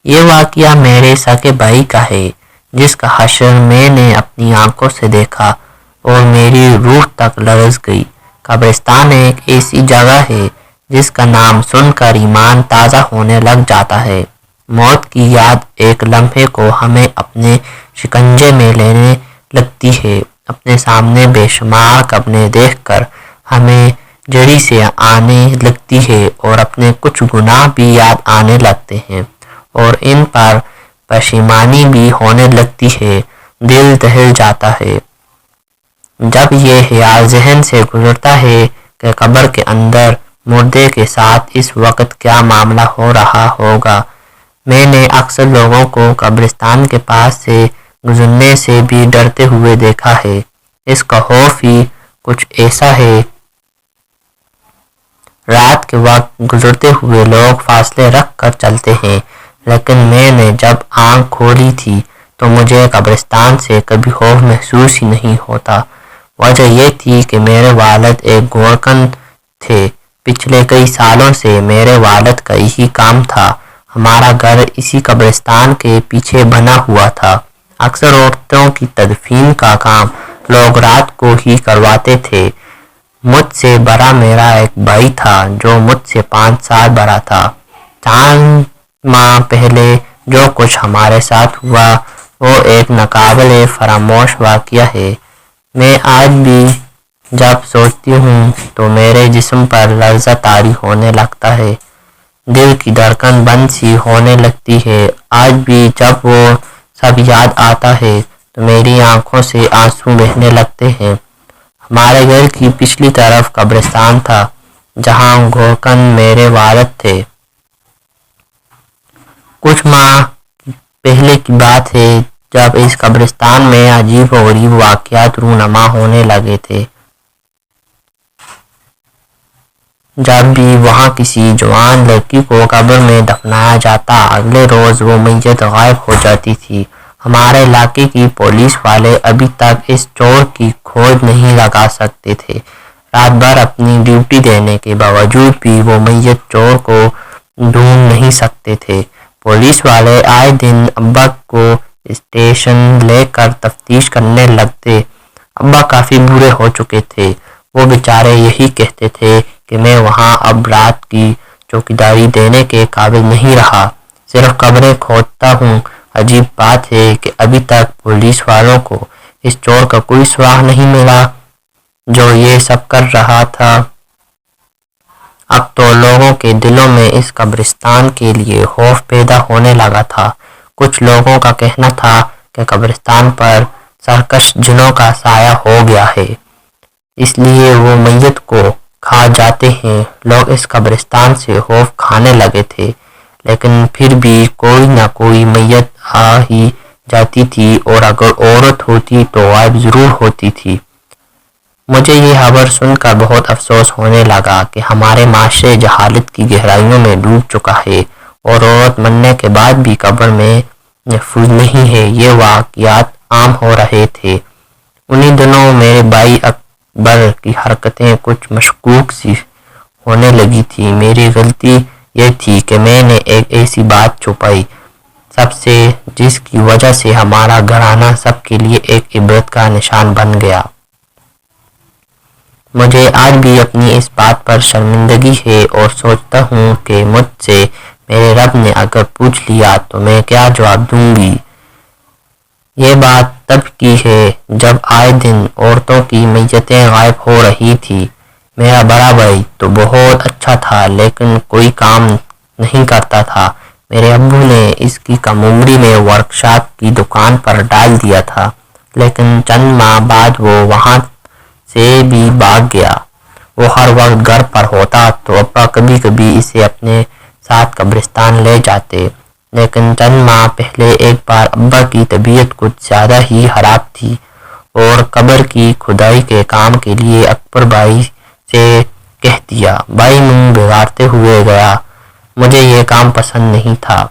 یہ واقعہ میرے سگے بھائی کا ہے جس کا حشر میں نے اپنی آنکھوں سے دیکھا اور میری روح تک لرز گئی۔ قبرستان ایک ایسی جگہ ہے جس کا نام سن کر ایمان تازہ ہونے لگ جاتا ہے۔ موت کی یاد ایک لمحے کو ہمیں اپنے شکنجے میں لینے لگتی ہے۔ اپنے سامنے بے شمار قبریں دیکھ کر ہمیں جڑی سے آنے لگتی ہے اور اپنے کچھ گناہ بھی یاد آنے لگتے ہیں اور ان پر پشیمانی بھی ہونے لگتی ہے۔ دل دہل جاتا ہے جب یہ خیال ذہن سے گزرتا ہے کہ قبر کے اندر مردے کے ساتھ اس وقت کیا معاملہ ہو رہا ہوگا۔ میں نے اکثر لوگوں کو قبرستان کے پاس سے گزرنے سے بھی ڈرتے ہوئے دیکھا ہے۔ اس کا خوف ہی کچھ ایسا ہے۔ رات کے وقت گزرتے ہوئے لوگ فاصلے رکھ کر چلتے ہیں، لیکن میں نے جب آنکھ کھولی تھی تو مجھے قبرستان سے کبھی خوف محسوس ہی نہیں ہوتا۔ وجہ یہ تھی کہ میرے والد ایک گورکن تھے۔ پچھلے کئی سالوں سے میرے والد کا یہی کام تھا۔ ہمارا گھر اسی قبرستان کے پیچھے بنا ہوا تھا۔ اکثر عورتوں کی تدفین کا کام لوگ رات کو ہی کرواتے تھے۔ مجھ سے بڑا میرا ایک بھائی تھا جو مجھ سے 5 سال بڑا تھا۔ 4 ماہ پہلے جو کچھ ہمارے ساتھ ہوا وہ ایک ناقابل فراموش واقعہ ہے۔ میں آج بھی جب سوچتی ہوں تو میرے جسم پر لرزہ طاری ہونے لگتا ہے، دل کی دھڑکن بند سی ہونے لگتی ہے۔ آج بھی جب وہ سب یاد آتا ہے تو میری آنکھوں سے آنسو بہنے لگتے ہیں۔ ہمارے گھر کی پچھلی طرف قبرستان تھا جہاں گورکن میرے والد تھے۔ کچھ ماہ پہلے کی بات ہے جب اس قبرستان میں عجیب و غریب واقعات رونما ہونے لگے تھے۔ جب بھی وہاں کسی جوان لڑکی کو قبر میں دفنایا جاتا، اگلے روز وہ میت غائب ہو جاتی تھی۔ ہمارے علاقے کی پولیس والے ابھی تک اس چور کی کھوج نہیں لگا سکتے تھے۔ رات بھر اپنی ڈیوٹی دینے کے باوجود بھی وہ میت چور کو ڈھونڈ نہیں سکتے تھے۔ پولیس والے آئے دن ابا کو اسٹیشن لے کر تفتیش کرنے لگتے۔ ابا کافی بوڑھے ہو چکے تھے۔ وہ بیچارے یہی کہتے تھے کہ میں وہاں اب رات کی چوکیداری دینے کے قابل نہیں رہا، صرف قبریں کھودتا ہوں۔ عجیب بات ہے کہ ابھی تک پولیس والوں کو اس چور کا کوئی سراغ نہیں ملا جو یہ سب کر رہا تھا۔ اب تو لوگوں کے دلوں میں اس قبرستان کے لیے خوف پیدا ہونے لگا تھا۔ کچھ لوگوں کا کہنا تھا کہ قبرستان پر سرکش جنوں کا سایہ ہو گیا ہے، اس لیے وہ میت کو کھا جاتے ہیں۔ لوگ اس قبرستان سے خوف کھانے لگے تھے، لیکن پھر بھی کوئی نہ کوئی میت آ ہی جاتی تھی اور اگر عورت ہوتی تو غائب ضرور ہوتی تھی۔ مجھے یہ خبر سن کر بہت افسوس ہونے لگا کہ ہمارے معاشرے جہالت کی گہرائیوں میں ڈوب چکا ہے اور عورت مرنے کے بعد بھی قبر میں محفوظ نہیں ہے۔ یہ واقعات عام ہو رہے تھے۔ انہی دنوں میرے بھائی اکبر کی حرکتیں کچھ مشکوک سی ہونے لگی تھی۔ میری غلطی یہ تھی کہ میں نے ایک ایسی بات چھپائی سب سے جس کی وجہ سے ہمارا گھرانہ سب کے لیے ایک عبرت کا نشان بن گیا۔ مجھے آج بھی اپنی اس بات پر شرمندگی ہے اور سوچتا ہوں کہ مجھ سے میرے رب نے اگر پوچھ لیا تو میں کیا جواب دوں گی۔ یہ بات تب کی ہے جب آئے دن عورتوں کی میتیں غائب ہو رہی تھی۔ میرا بڑا بھائی تو بہت اچھا تھا لیکن کوئی کام نہیں کرتا تھا۔ میرے ابو نے اس کی کم عمری میں ورکشاپ کی دکان پر ڈال دیا تھا، لیکن چند ماہ بعد وہ وہاں سے بھی بھاگ گیا۔ وہ ہر وقت گھر پر ہوتا تو ابا کبھی کبھی اسے اپنے ساتھ قبرستان لے جاتے، لیکن چند ماہ پہلے ایک بار ابا کی طبیعت کچھ زیادہ ہی خراب تھی اور قبر کی کھدائی کے کام کے لیے اکبر بھائی سے کہہ دیا۔ بھائی منہ بگاڑتے ہوئے گیا۔ مجھے یہ کام پسند نہیں تھا،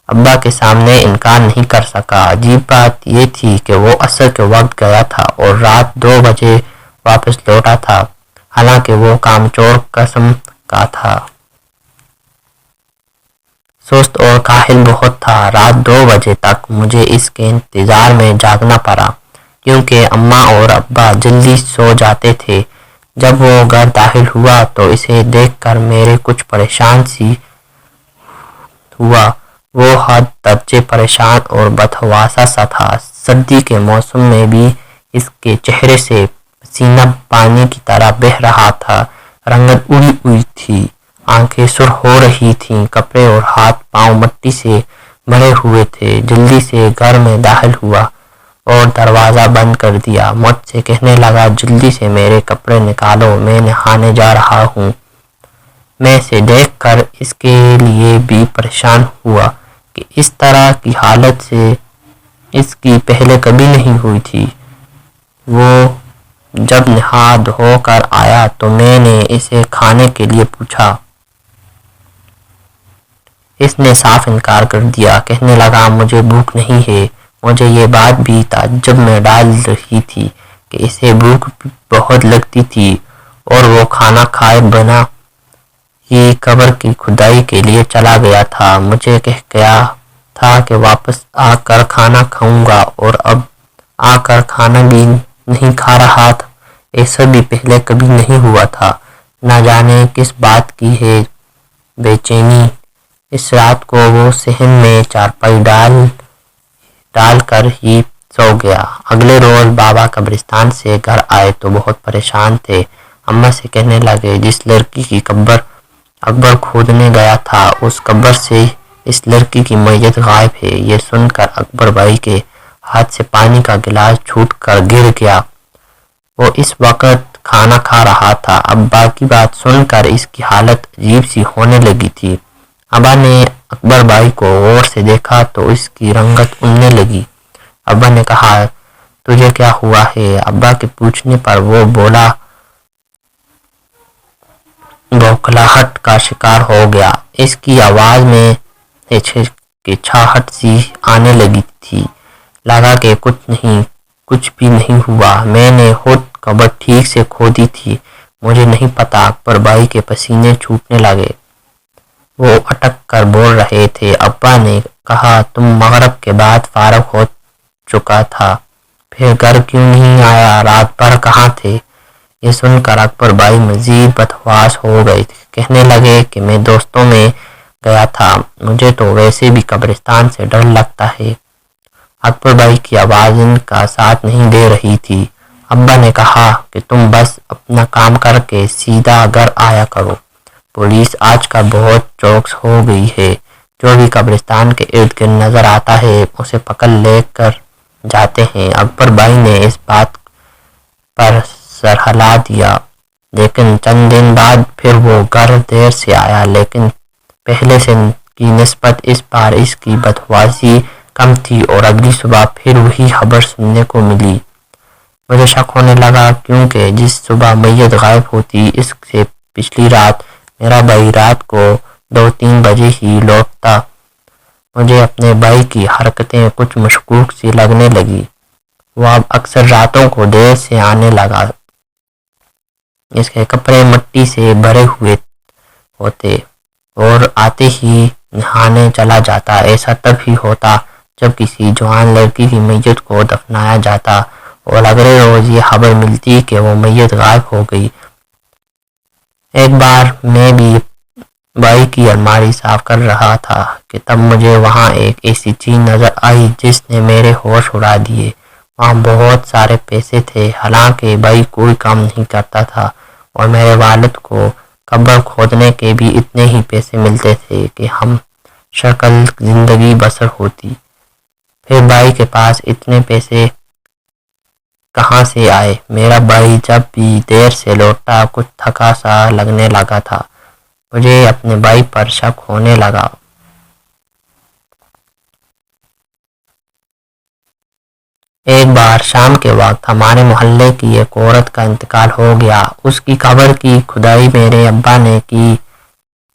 ابا کے سامنے انکار نہیں کر سکا۔ عجیب بات یہ تھی کہ وہ عصر کے وقت گیا تھا اور رات 2 بجے واپس لوٹا تھا، حالانکہ وہ کام چور قسم کا تھا۔ سست اور کاہل بہت تھا۔ رات 2 بجے تک مجھے اس کے انتظار میں جاگنا پڑا کیونکہ اماں اور ابا جلدی سو جاتے تھے۔ جب وہ گھر داخل ہوا تو اسے دیکھ کر میرے کچھ پریشان سی ہوا۔ وہ حد درجے پریشان اور بدحواسا سا تھا۔ سردی کے موسم میں بھی اس کے چہرے سے پسینہ پانی کی طرح بہہ رہا تھا۔ رنگت اڑی ہوئی تھی، آنکھیں سرخ ہو رہی تھیں، کپڑے اور ہاتھ پاؤں مٹی سے بھرے ہوئے تھے۔ جلدی سے گھر میں داخل ہوا اور دروازہ بند کر دیا۔ مجھ سے کہنے لگا، جلدی سے میرے کپڑے نکالو، میں نہانے جا رہا ہوں۔ میں اسے دیکھ کر اس کے لیے بھی پریشان ہوا کہ اس طرح کی حالت سے اس کی پہلے کبھی نہیں ہوئی تھی۔ وہ جب نہا دھو کر آیا تو میں نے اسے کھانے کے لیے پوچھا۔ اس نے صاف انکار کر دیا، کہنے لگا مجھے بھوک نہیں ہے۔ مجھے یہ بات بھی تعجب میں ڈال رہی تھی کہ اسے بھوک بہت لگتی تھی اور وہ کھانا کھائے بنا ہی قبر کی کھدائی کے لیے چلا گیا تھا۔ مجھے کہہ گیا تھا کہ واپس آ کر کھانا کھاؤں گا اور اب آ کر کھانا بھی نہیں کھا رہا تھا۔ ایسا بھی پہلے کبھی نہیں ہوا تھا۔ نہ جانے کس بات کی ہے بے چینی۔ اس رات کو وہ صحن میں چارپائی ڈال کر ہی سو گیا۔ اگلے روز بابا قبرستان سے گھر آئے تو بہت پریشان تھے۔ اماں سے کہنے لگے، جس لڑکی کی قبر اکبر کھودنے گیا تھا اس قبر سے اس لڑکی کی میت غائب ہے۔ یہ سن کر اکبر بھائی کے ہاتھ سے پانی کا گلاس چھوٹ کر گر گیا۔ وہ اس وقت کھانا کھا رہا تھا۔ اب باقی بات سن کر اس کی حالت عجیب سی ہونے لگی تھی۔ ابا نے اکبر بھائی کو غور سے دیکھا تو اس کی رنگت اڑنے لگی۔ ابا نے کہا، تجھے کیا ہوا ہے؟ ابا کے پوچھنے پر وہ بولا، بوکھلاہٹ کا شکار ہو گیا۔ اس کی آواز میں ہچکچاہٹ سی آنے لگی تھی۔ لگا کہ کچھ بھی نہیں ہوا، میں نے خود قبر ٹھیک سے کھودی تھی، مجھے نہیں پتا۔ اکبر بھائی کے پسینے چھوٹنے لگے، وہ اٹک کر بول رہے تھے۔ ابا نے کہا، تم مغرب کے بعد فارغ ہو چکا تھا، پھر گھر کیوں نہیں آیا؟ رات بھر کہاں تھے؟ یہ سن کر اکبر بھائی مزید بدحواس ہو گئے، کہنے لگے کہ میں دوستوں میں گیا تھا، مجھے تو ویسے بھی قبرستان سے ڈر لگتا ہے۔ اکبر بھائی کی آواز ان کا ساتھ نہیں دے رہی تھی۔ ابا نے کہا کہ تم بس اپنا کام کر کے سیدھا گھر آیا کرو، پولیس آج کل بہت چوکس ہو گئی ہے، جو بھی قبرستان کے ارد گرد نظر آتا ہے اسے پکڑ لے کر جاتے ہیں۔ اکبر بھائی نے اس بات پر سر ہلا دیا، لیکن چند دن بعد پھر وہ گھر دیر سے آیا، لیکن پہلے سے کی نسبت اس بار اس کی بدحواسی کم تھی اور اگلی صبح پھر وہی خبر سننے کو ملی۔ مجھے شک ہونے لگا کیونکہ جس صبح میت غائب ہوتی اس سے پچھلی رات میرا بھائی رات کو 2-3 بجے ہی لوٹتا۔ مجھے اپنے بھائی کی حرکتیں کچھ مشکوک سی لگنے لگی۔ وہ اب اکثر راتوں کو دیر سے آنے لگا، اس کے کپڑے مٹی سے بھرے ہوئے ہوتے اور آتے ہی نہانے چلا جاتا۔ ایسا تب ہی ہوتا جب کسی جوان لڑکی کی میت کو دفنایا جاتا اور اگلے روز یہ خبر ملتی کہ وہ میت غائب ہو گئی۔ ایک بار میں بھی بھائی کی الماری صاف کر رہا تھا کہ تب مجھے وہاں ایک ایسی چیز نظر آئی جس نے میرے ہوش اڑا دیے۔ وہاں بہت سارے پیسے تھے، حالانکہ بھائی کوئی کام نہیں کرتا تھا اور میرے والد کو قبر کھودنے کے بھی اتنے ہی پیسے ملتے تھے کہ ہم شکل زندگی بسر ہوتی۔ پھر بھائی کے پاس اتنے پیسے کہاں سے آئے؟ میرا بھائی جب بھی دیر سے لوٹا کچھ تھکا سا لگنے لگا تھا۔ مجھے اپنے بھائی پر شک ہونے لگا۔ ایک بار شام کے وقت ہمارے محلے کی ایک عورت کا انتقال ہو گیا۔ اس کی قبر کی کھدائی میرے ابا نے کی،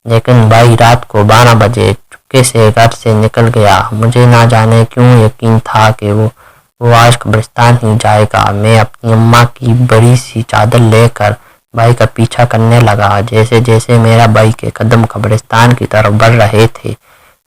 لیکن بھائی رات کو 12 بجے چپکے سے گھر سے نکل گیا۔ مجھے نہ جانے کیوں یقین تھا کہ وہ آج قبرستان ہی جائے گا۔ میں اپنی اماں کی بڑی سی چادر لے کر بھائی کا پیچھا کرنے لگا۔ جیسے جیسے میرا بھائی کے قدم قبرستان کی طرف بڑھ رہے تھے